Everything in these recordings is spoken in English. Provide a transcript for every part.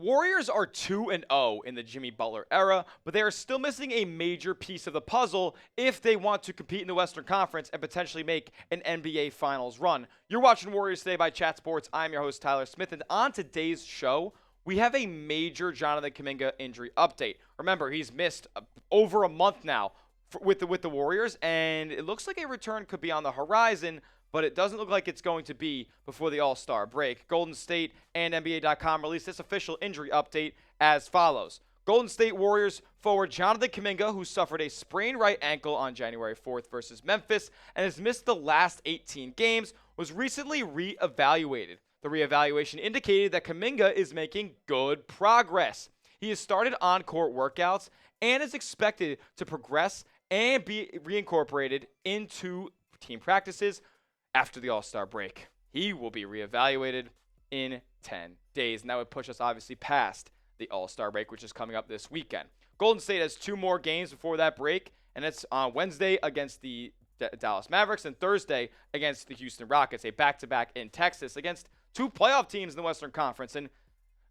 Warriors are 2-0 in the Jimmy Butler era, but they are still missing a major piece of the puzzle if they want to compete in the Western Conference and potentially make an NBA Finals run. You're watching Warriors Today by Chat Sports. I'm your host, Tyler Smith, and on today's show, we have a major Jonathan Kuminga injury update. Remember, he's missed over a month now with the Warriors, and it looks like a return could be on the horizon, but it doesn't look like it's going to be before the All-Star break. Golden State and NBA.com released this official injury update as follows. Golden State Warriors forward Jonathan Kuminga, who suffered a sprained right ankle on January 4th versus Memphis and has missed the last 18 games, was recently re-evaluated. The re-evaluation indicated that Kuminga is making good progress. He has started on-court workouts and is expected to progress and be reincorporated into team practices after the All-Star break. He will be reevaluated in 10 days, and that would push us obviously past the All-Star break, which is coming up this weekend. Golden State has 2 more games before that break, and it's on Wednesday against the Dallas Mavericks and Thursday against the Houston Rockets, a back-to-back in Texas against 2 playoff teams in the Western Conference, and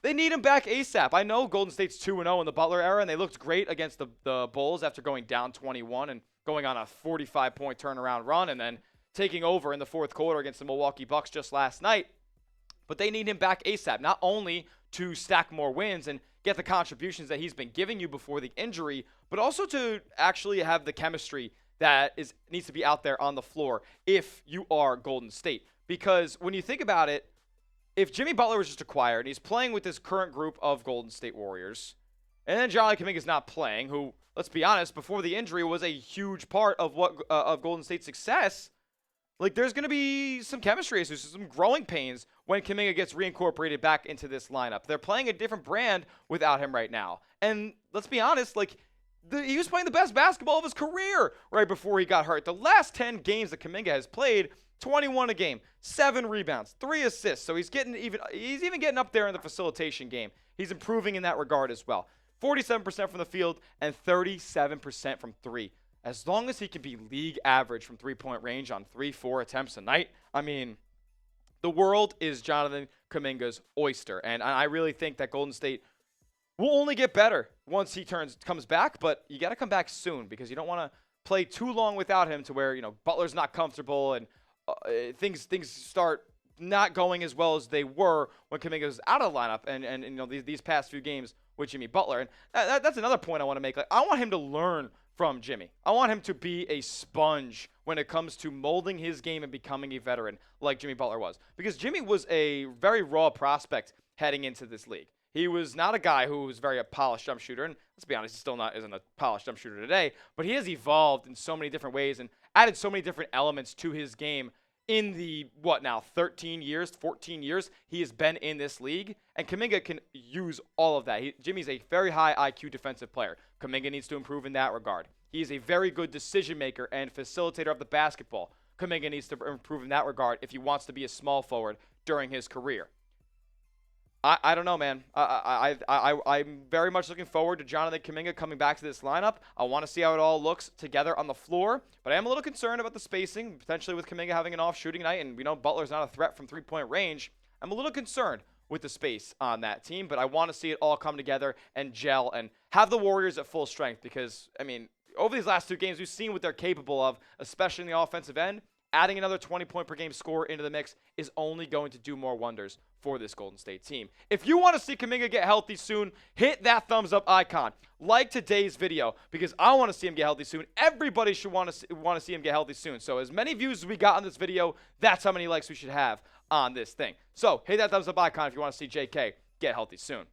they need him back ASAP. I know Golden State's 2-0 in the Butler era, and they looked great against the Bulls after going down 21 and going on a 45-point turnaround run and then taking over in the fourth quarter against the Milwaukee Bucks just last night. But they need him back ASAP, not only to stack more wins and get the contributions that he's been giving you before the injury, but also to actually have the chemistry that needs to be out there on the floor if you are Golden State. Because when you think about it, if Jimmy Butler was just acquired and he's playing with this current group of Golden State Warriors, and then Jonathan Kuminga is not playing, who, let's be honest, before the injury was a huge part of of Golden State's success, like, there's going to be some chemistry issues, some growing pains when Kuminga gets reincorporated back into this lineup. They're playing a different brand without him right now. And let's be honest, like, he was playing the best basketball of his career right before he got hurt. The last 10 games that Kuminga has played, 21 a game, 7 rebounds, 3 assists. So he's even getting up there in the facilitation game. He's improving in that regard as well. 47% from the field and 37% from 3. As long as he can be league average from three-point range on 3-4 attempts a night, I mean, the world is Jonathan Kuminga's oyster. And I really think that Golden State will only get better once he comes back, but you got to come back soon because you don't want to play too long without him to where, Butler's not comfortable and things start not going as well as they were when Kuminga was out of the lineup and these past few games with Jimmy Butler. And that's another point I want to make. Like, I want him to learn from Jimmy. I want him to be a sponge when it comes to molding his game and becoming a veteran like Jimmy Butler was. Because Jimmy was a very raw prospect heading into this league. He was not a guy who was a polished jump shooter, and let's be honest, he still isn't a polished jump shooter today, but he has evolved in so many different ways and added so many different elements to his game in the, 13 years, 14 years he has been in this league, and Kuminga can use all of that. Jimmy's a very high IQ defensive player. Kuminga needs to improve in that regard. He is a very good decision maker and facilitator of the basketball. Kuminga needs to improve in that regard if he wants to be a small forward during his career. I don't know, man. I'm very much looking forward to Jonathan Kuminga coming back to this lineup. I want to see how it all looks together on the floor, but I am a little concerned about the spacing, potentially with Kuminga having an off shooting night, and we know Butler's not a threat from three-point range. I'm a little concerned with the space on that team, but I want to see it all come together and gel and have the Warriors at full strength because, I mean, over these last 2 games, we've seen what they're capable of, especially in the offensive end. Adding another 20-point-per-game score into the mix is only going to do more wonders for this Golden State team. If you want to see Kuminga get healthy soon, hit that thumbs-up icon. Like today's video because I want to see him get healthy soon. Everybody should want to see him get healthy soon. So as many views as we got on this video, that's how many likes we should have on this thing. So hit that thumbs-up icon if you want to see JK get healthy soon.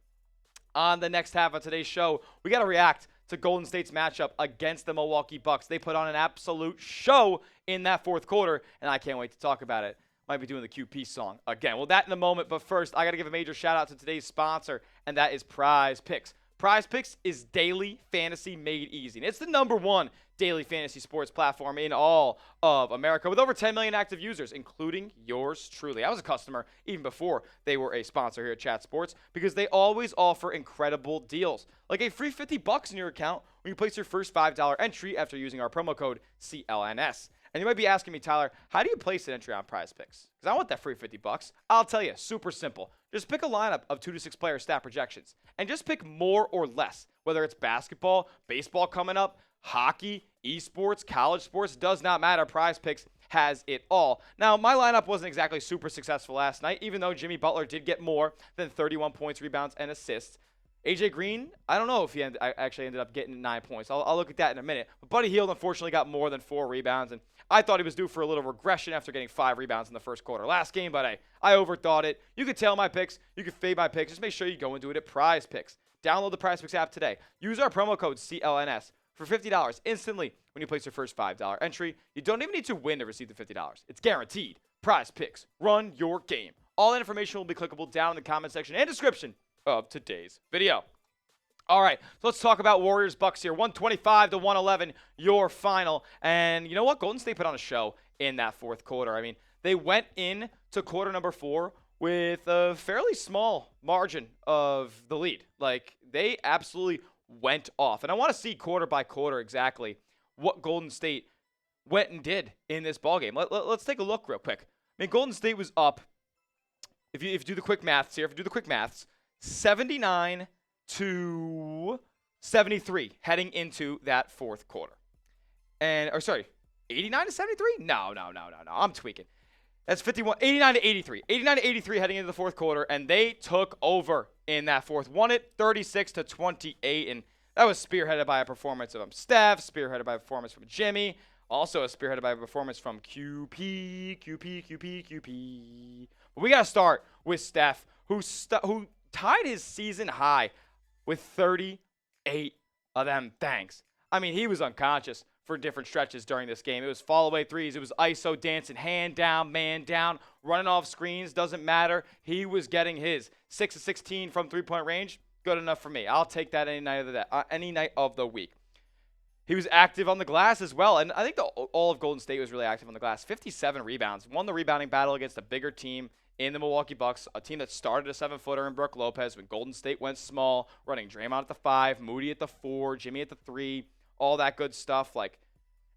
On the next half of today's show, we got to react to Golden State's matchup against the Milwaukee Bucks. They put on an absolute show in that fourth quarter, and I can't wait to talk about it. Might be doing the QP song again. Well, that in a moment, but first, I got to give a major shout-out to today's sponsor, and that is Prize Picks. Prize Picks is daily fantasy made easy, and it's the #1 daily fantasy sports platform in all of America with over 10 million active users, including yours truly. I was a customer even before they were a sponsor here at Chat Sports because they always offer incredible deals, like a free $50 in your account when you place your first $5 entry after using our promo code CLNS. And you might be asking me, Tyler, how do you place an entry on Prize Picks? Because I want that free $50. I'll tell you, super simple. Just pick a lineup of 2 to 6 player stat projections and just pick more or less, whether it's basketball, baseball coming up, hockey, esports, college sports, does not matter. Prize Picks has it all. Now, my lineup wasn't exactly super successful last night, even though Jimmy Butler did get more than 31 points, rebounds, and assists. AJ Green, I don't know if he actually ended up getting 9 points. I'll look at that in a minute. But Buddy Hield unfortunately got more than 4 rebounds, and I thought he was due for a little regression after getting 5 rebounds in the first quarter last game, but I overthought it. You could tail my picks. You could fade my picks. Just make sure you go and do it at Prize Picks. Download the Prize Picks app today. Use our promo code CLNS for $50 instantly when you place your first $5 entry. You don't even need to win to receive the $50. It's guaranteed. Prize Picks. Run your game. All that information will be clickable down in the comment section and description of today's video. All right, so let's talk about Warriors-Bucks here. 125-111, your final. And you know what? Golden State put on a show in that fourth quarter. I mean, they went in to quarter number 4 with a fairly small margin of the lead. Like, they absolutely went off. And I want to see quarter by quarter exactly what Golden State went and did in this ballgame. Let's take a look real quick. I mean, Golden State was up, if you do the quick maths here, 79 to 73 heading into that fourth quarter. 89 to 73? No. I'm tweaking. That's 89 to 83. 89 to 83 heading into the fourth quarter, and they took over in that fourth. Won it 36 to 28, and that was spearheaded by a performance of Steph, spearheaded by a performance from Jimmy, also spearheaded by a performance from QP. But we got to start with Steph, who tied his season high with 38 of them banks. I mean, he was unconscious for different stretches during this game. It was fall-away threes. It was ISO dancing, hand down, man down, running off screens. Doesn't matter. He was getting his 6 of 16 from three-point range. Good enough for me. I'll take that any night of the week. He was active on the glass as well, and I think all of Golden State was really active on the glass. 57 rebounds. Won the rebounding battle against a bigger team in the Milwaukee Bucks, a team that started a 7-footer in Brook Lopez when Golden State went small, running Draymond at the 5, Moody at the 4, Jimmy at the 3, all that good stuff. And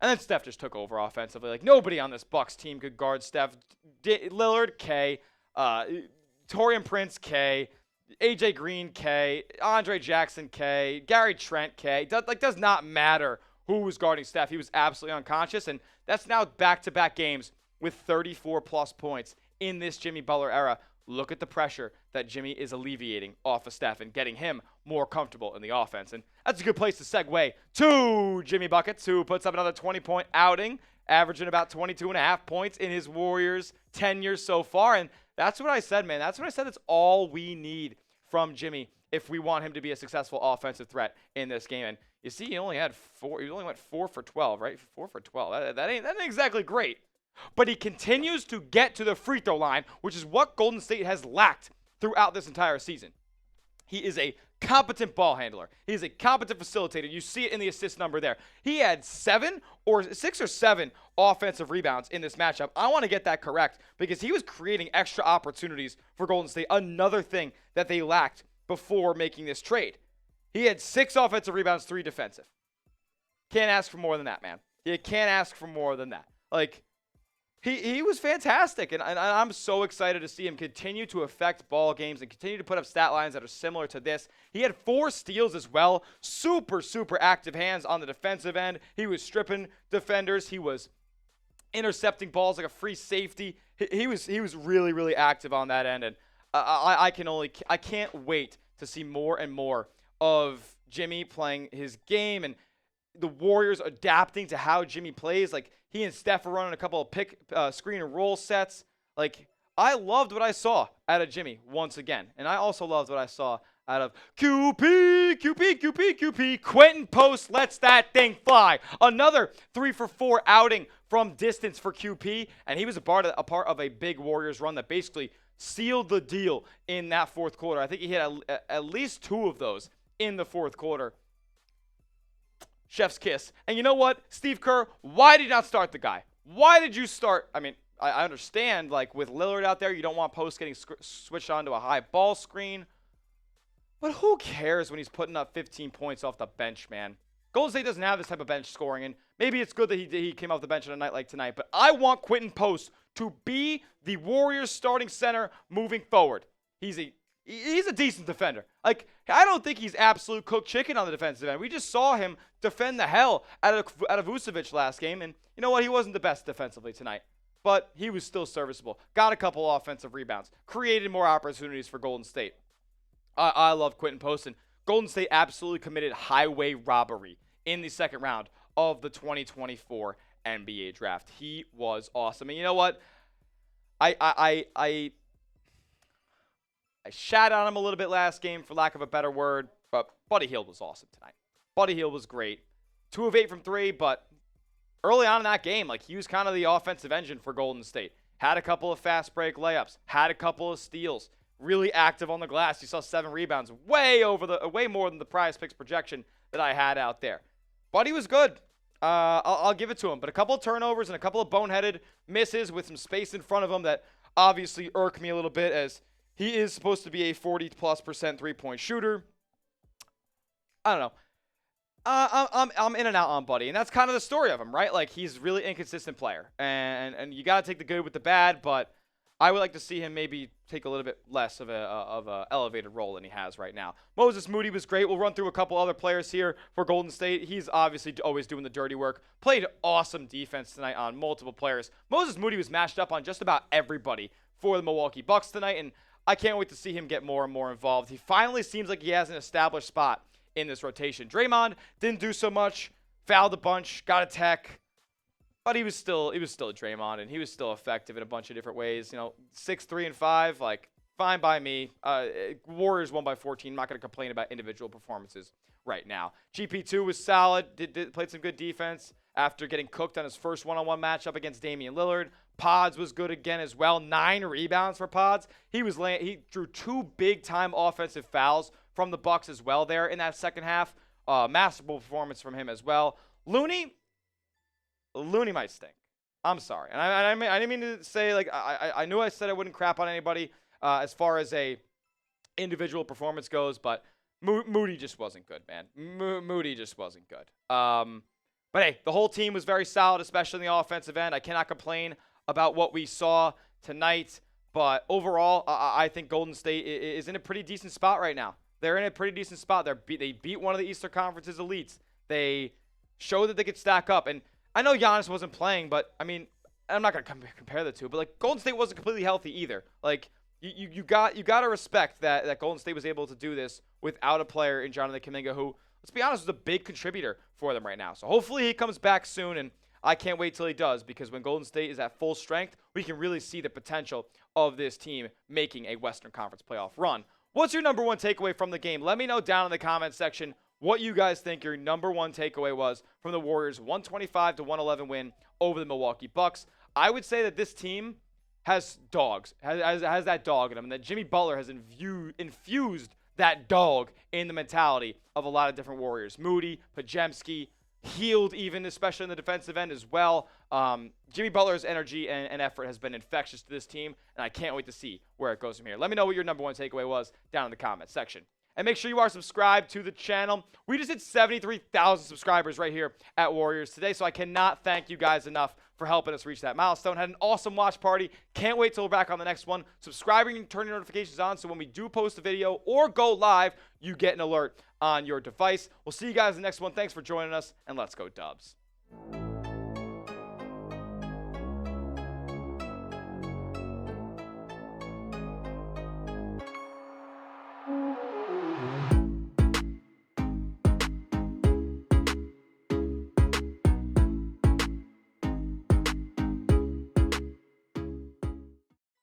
then Steph just took over offensively. Like, nobody on this Bucks team could guard Steph. Lillard, K. Taurean Prince, K. AJ Green, K. Andre Jackson, K. Gary Trent, K. Does not matter who was guarding Steph. He was absolutely unconscious, and that's now back-to-back games with 34-plus points in this Jimmy Butler era. Look at the pressure that Jimmy is alleviating off of Steph and getting him more comfortable in the offense. And that's a good place to segue to Jimmy Buckets, who puts up another 20-point outing, averaging about 22.5 points in his Warriors' tenure so far. And that's what I said, man. That's what I said. That's all we need from Jimmy if we want him to be a successful offensive threat in this game. And you see, he only went 4 for 12, right? 4 for 12. That ain't exactly great. But he continues to get to the free throw line, which is what Golden State has lacked throughout this entire season. He is a competent ball handler. He is a competent facilitator. You see it in the assist number there. He had 6 or 7 offensive rebounds in this matchup. I want to get that correct because he was creating extra opportunities for Golden State, another thing that they lacked before making this trade. He had 6 offensive rebounds, 3 defensive. Can't ask for more than that, man. You can't ask for more than that. He was fantastic, and I'm so excited to see him continue to affect ball games and continue to put up stat lines that are similar to this. He had 4 steals as well. Super active hands on the defensive end. He was stripping defenders. He was intercepting balls like a free safety. He was really active on that end, and I can't wait to see more and more of Jimmy playing his game and the Warriors adapting to how Jimmy plays. He and Steph are running a couple of pick, screen and roll sets. I loved what I saw out of Jimmy once again. And I also loved what I saw out of QP. Quentin Post lets that thing fly. Another 3 for 4 outing from distance for QP. And he was a part of a big Warriors run that basically sealed the deal in that fourth quarter. I think he hit at least 2 of those in the fourth quarter. Chef's kiss. And you know what, Steve Kerr, why did you not start the guy? Why did you start? I mean, I understand, with Lillard out there, you don't want Post getting switched onto a high ball screen. But who cares when he's putting up 15 points off the bench, man? Golden State doesn't have this type of bench scoring, and maybe it's good that he came off the bench on a night like tonight, but I want Quinton Post to be the Warriors starting center moving forward. He's a decent defender. Like, I don't think he's absolute cooked chicken on the defensive end. We just saw him defend the hell out of Vucevic last game, and you know what? He wasn't the best defensively tonight, but he was still serviceable. Got a couple offensive rebounds, created more opportunities for Golden State. I love Quinton Post, and Golden State absolutely committed highway robbery in the second round of the 2024 NBA draft. He was awesome, and you know what? I shat on him a little bit last game, for lack of a better word, but Buddy Hield was awesome tonight. Buddy Hield was great. 2 of 8 from 3, but early on in that game, like, he was kind of the offensive engine for Golden State. Had a couple of fast break layups, had a couple of steals, really active on the glass. You saw 7 rebounds, way more than the prize picks projection that I had out there. Buddy was good. I'll give it to him, but a couple of turnovers and a couple of boneheaded misses with some space in front of him that obviously irk me a little bit, as he is supposed to be a 40+% three-point shooter. I don't know. I'm in and out on Buddy, and that's kind of the story of him, right? Like, he's a really inconsistent player, and you got to take the good with the bad, but I would like to see him maybe take a little bit less of a elevated role than he has right now. Moses Moody was great. We'll run through a couple other players here for Golden State. He's obviously always doing the dirty work. Played awesome defense tonight on multiple players. Moses Moody was matched up on just about everybody for the Milwaukee Bucks tonight, and I can't wait to see him get more and more involved. He finally seems like he has an established spot in this rotation. Draymond didn't do so much, fouled a bunch, got a tech, but he was still Draymond, and he was still effective in a bunch of different ways. 6, 3, and 5, like, fine by me. Warriors won by 14. I'm not going to complain about individual performances right now. GP2 was solid, played some good defense after getting cooked on his first one-on-one matchup against Damian Lillard. Pods was good again as well. 9 rebounds for Pods. He drew 2 big-time offensive fouls from the Bucks as well there in that second half. Masterful performance from him as well. Looney might stink. I'm sorry. And I didn't mean to say, like, I knew I said I wouldn't crap on anybody as far as a individual performance goes, but Moody just wasn't good, man. Moody just wasn't good. But hey, the whole team was very solid, especially in the offensive end. I cannot complain about what we saw tonight, but overall, I think Golden State is in a pretty decent spot right now. They're in a pretty decent spot. They beat one of the Eastern Conference's elites. They showed that they could stack up, and I know Giannis wasn't playing, but I mean, I'm not gonna compare the two, but like, Golden State wasn't completely healthy either. Like, you got to respect that Golden State was able to do this without a player in Jonathan Kuminga, who, let's be honest, is a big contributor for them right now. So hopefully he comes back soon, and I can't wait till he does, because when Golden State is at full strength, we can really see the potential of this team making a Western Conference playoff run. What's your number one takeaway from the game? Let me know down in the comment section what you guys think your number one takeaway was from the Warriors' 125-111 win over the Milwaukee Bucks. I would say that this team has dogs, has that dog in them, and that Jimmy Butler has infused that dog in the mentality of a lot of different Warriors. Moody, Pajemski, Hield even, especially in the defensive end as well. Jimmy Butler's energy and effort has been infectious to this team, and I can't wait to see where it goes from here. Let me know what your number one takeaway was down in the comments section. And make sure you are subscribed to the channel. We just hit 73,000 subscribers right here at Warriors today, so I cannot thank you guys enough for helping us reach that milestone. Had an awesome watch party. Can't wait till we're back on the next one. Subscribing and turning notifications on so when we do post a video or go live, you get an alert on your device. We'll see you guys in the next one. Thanks for joining us, and let's go Dubs.